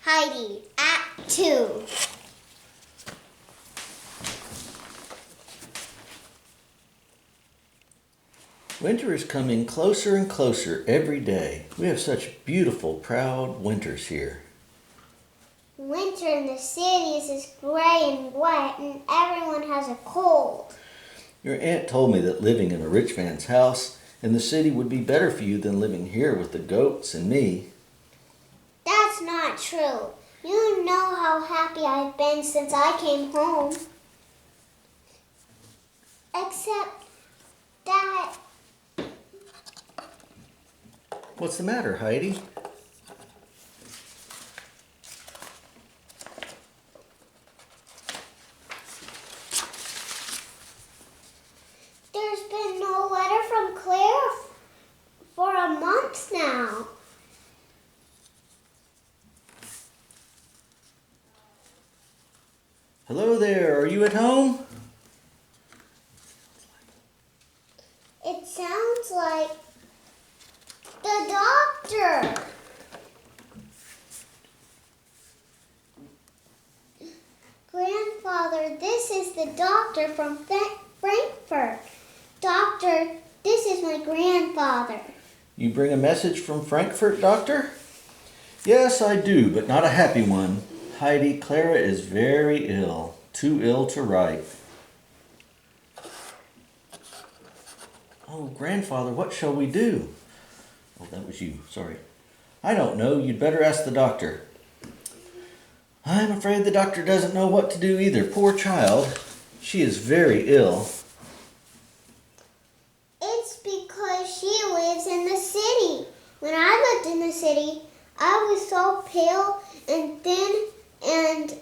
Heidi, Act 2. Winter is coming closer and closer every day. We have such beautiful, proud winters here. Winter in the cities is gray and wet, and everyone has a cold. Your aunt told me that living in a rich man's house in the city would be better for you than living here with the goats and me. That's not true. You know how happy I've been since I came home. Except that... What's the matter, Heidi? There's been no letter from Claire for a month now. Hello there, are you at home? It sounds like the doctor. Grandfather, this is the doctor from Frankfurt. Doctor, this is my grandfather. You bring a message from Frankfurt, Doctor? Yes, I do, but not a happy one. Heidi, Clara is very ill, too ill to write. Oh, Grandfather, what shall we do? Oh, that was you, sorry. I don't know, you'd better ask the doctor. I'm afraid the doctor doesn't know what to do either. Poor child, she is very ill. It's because she lives in the city. When I lived in the city, I was so pale and thin, and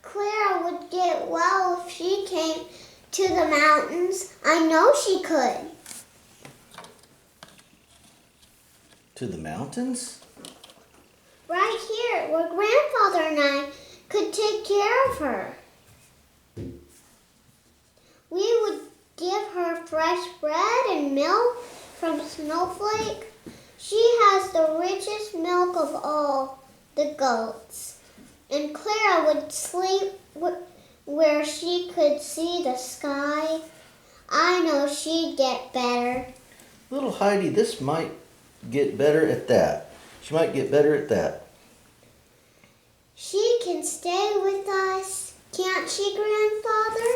Clara would get well if she came to the mountains. I know she could. To the mountains? Right here, where Grandfather and I could take care of her. We would give her fresh bread and milk from Snowflake. She has the richest milk of all the goats. And Clara would sleep where she could see the sky. I know she'd get better. Little Heidi, this might get better at that. She might get better at that. She can stay with us, can't she, Grandfather?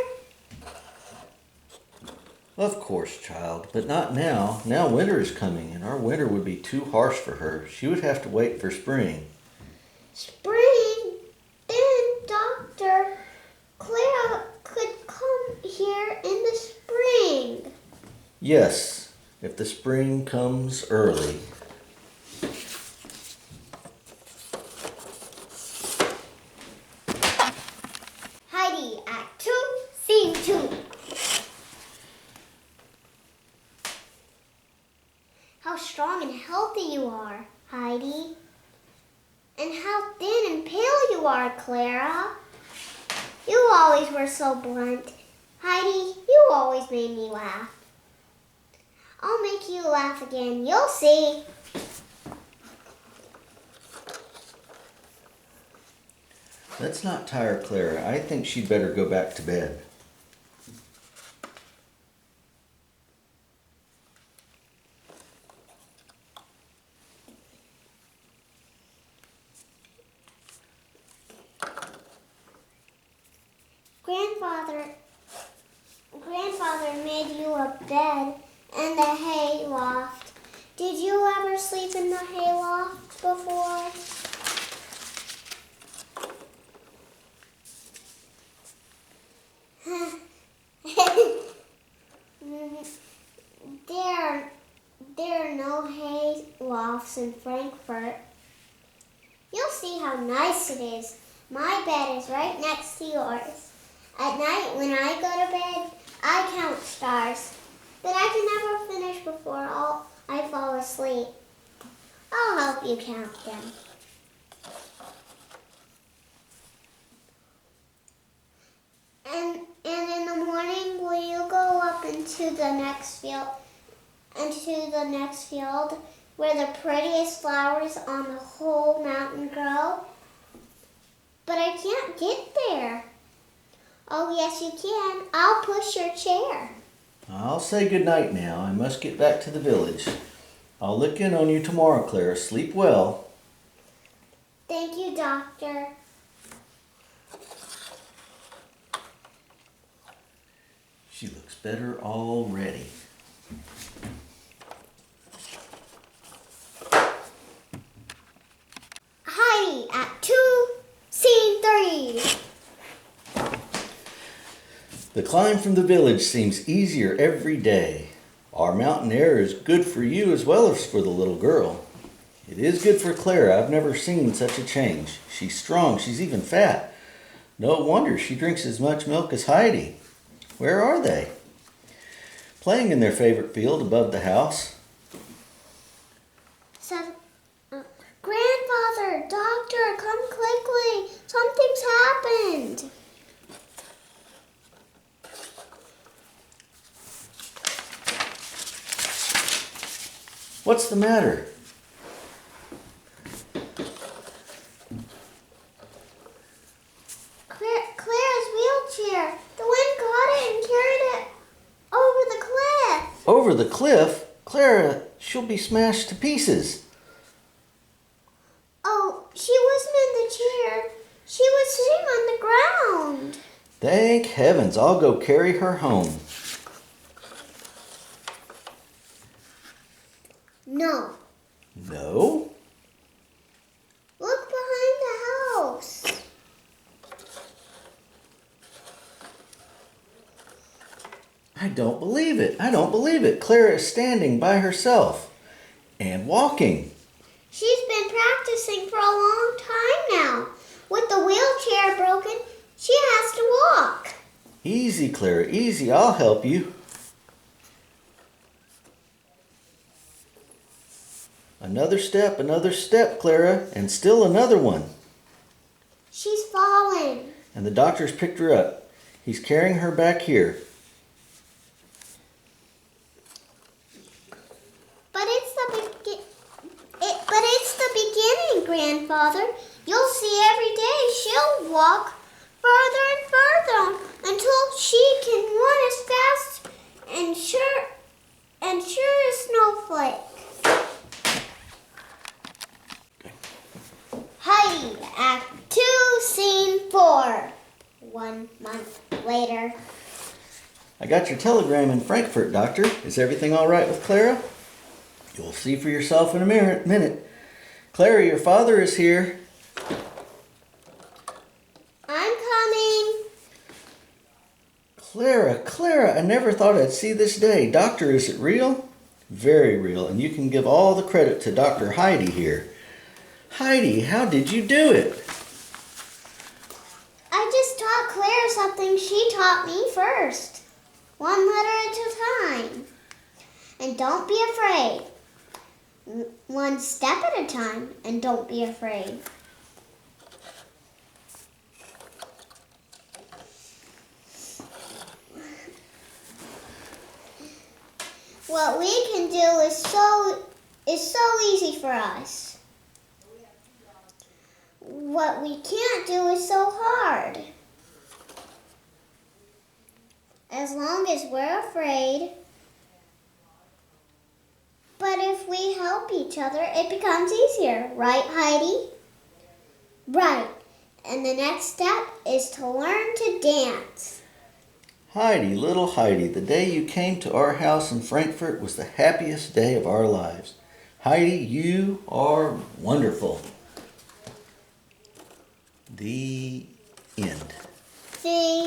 Of course, child, but not now. Now winter is coming, and our winter would be too harsh for her. She would have to wait for spring. Spring? Then, Doctor, Clara could come here in the spring. Yes, if the spring comes early. Heidi, Act 2, Scene 2. How strong and healthy you are, Heidi. And how thin and pale you are, Clara. You always were so blunt. Heidi, you always made me laugh. I'll make you laugh again. You'll see. Let's not tire Clara. I think she'd better go back to bed. Grandfather made you a bed in the hay loft. Did you ever sleep in the hay loft before? There are no hay lofts in Frankfurt. You'll see how nice it is. My bed is right next to yours. At night, when I go to bed, I count stars, but I can never finish before I fall asleep. I'll help you count them. And in the morning, will you go up into the next field where the prettiest flowers on the whole mountain grow? I can't get there. Oh, yes, you can. I'll push your chair. I'll say good night now. I must get back to the village. I'll look in on you tomorrow, Clara. Sleep well. Thank you, Doctor. She looks better already. Heidi, Act 2, Scene 3. The climb from the village seems easier every day. Our mountain air is good for you as well as for the little girl. It is good for Clara. I've never seen such a change. She's strong. She's even fat. No wonder she drinks as much milk as Heidi. Where are they? Playing in their favorite field above the house. Grandfather, Doctor, come quickly. Something's happened. What's the matter? Clara's wheelchair. The wind caught it and carried it over the cliff. Over the cliff? Clara, she'll be smashed to pieces. Oh, she wasn't in the chair. She was sitting on the ground. Thank heavens, I'll go carry her home. No. No? Look behind the house. I don't believe it. I don't believe it. Clara is standing by herself and walking. She's been practicing for a long time now. With the wheelchair broken, she has to walk. Easy, Clara, easy. I'll help you. Another step, Clara, and still another one. She's fallen. And the doctor's picked her up. He's carrying her back here. But it's the beginning, Grandfather. You'll see every day she'll walk further and further until she can run as fast and sure as Snowflake. Heidi, Act 2, Scene 4. 1 month later. I got your telegram in Frankfurt, Doctor. Is everything all right with Clara? You'll see for yourself in a minute. Clara, your father is here. I'm coming. Clara, I never thought I'd see this day. Doctor, is it real? Very real, and you can give all the credit to Dr. Heidi here. Heidi, how did you do it? I just taught Claire something she taught me first. 1 letter at a time. And don't be afraid. 1 step at a time, and don't be afraid. What we can do is so easy for us. What we can't do is so hard. As long as we're afraid. But if we help each other, it becomes easier. Right, Heidi? Right. And the next step is to learn to dance. Heidi, little Heidi, the day you came to our house in Frankfurt was the happiest day of our lives. Heidi, you are wonderful. The end. The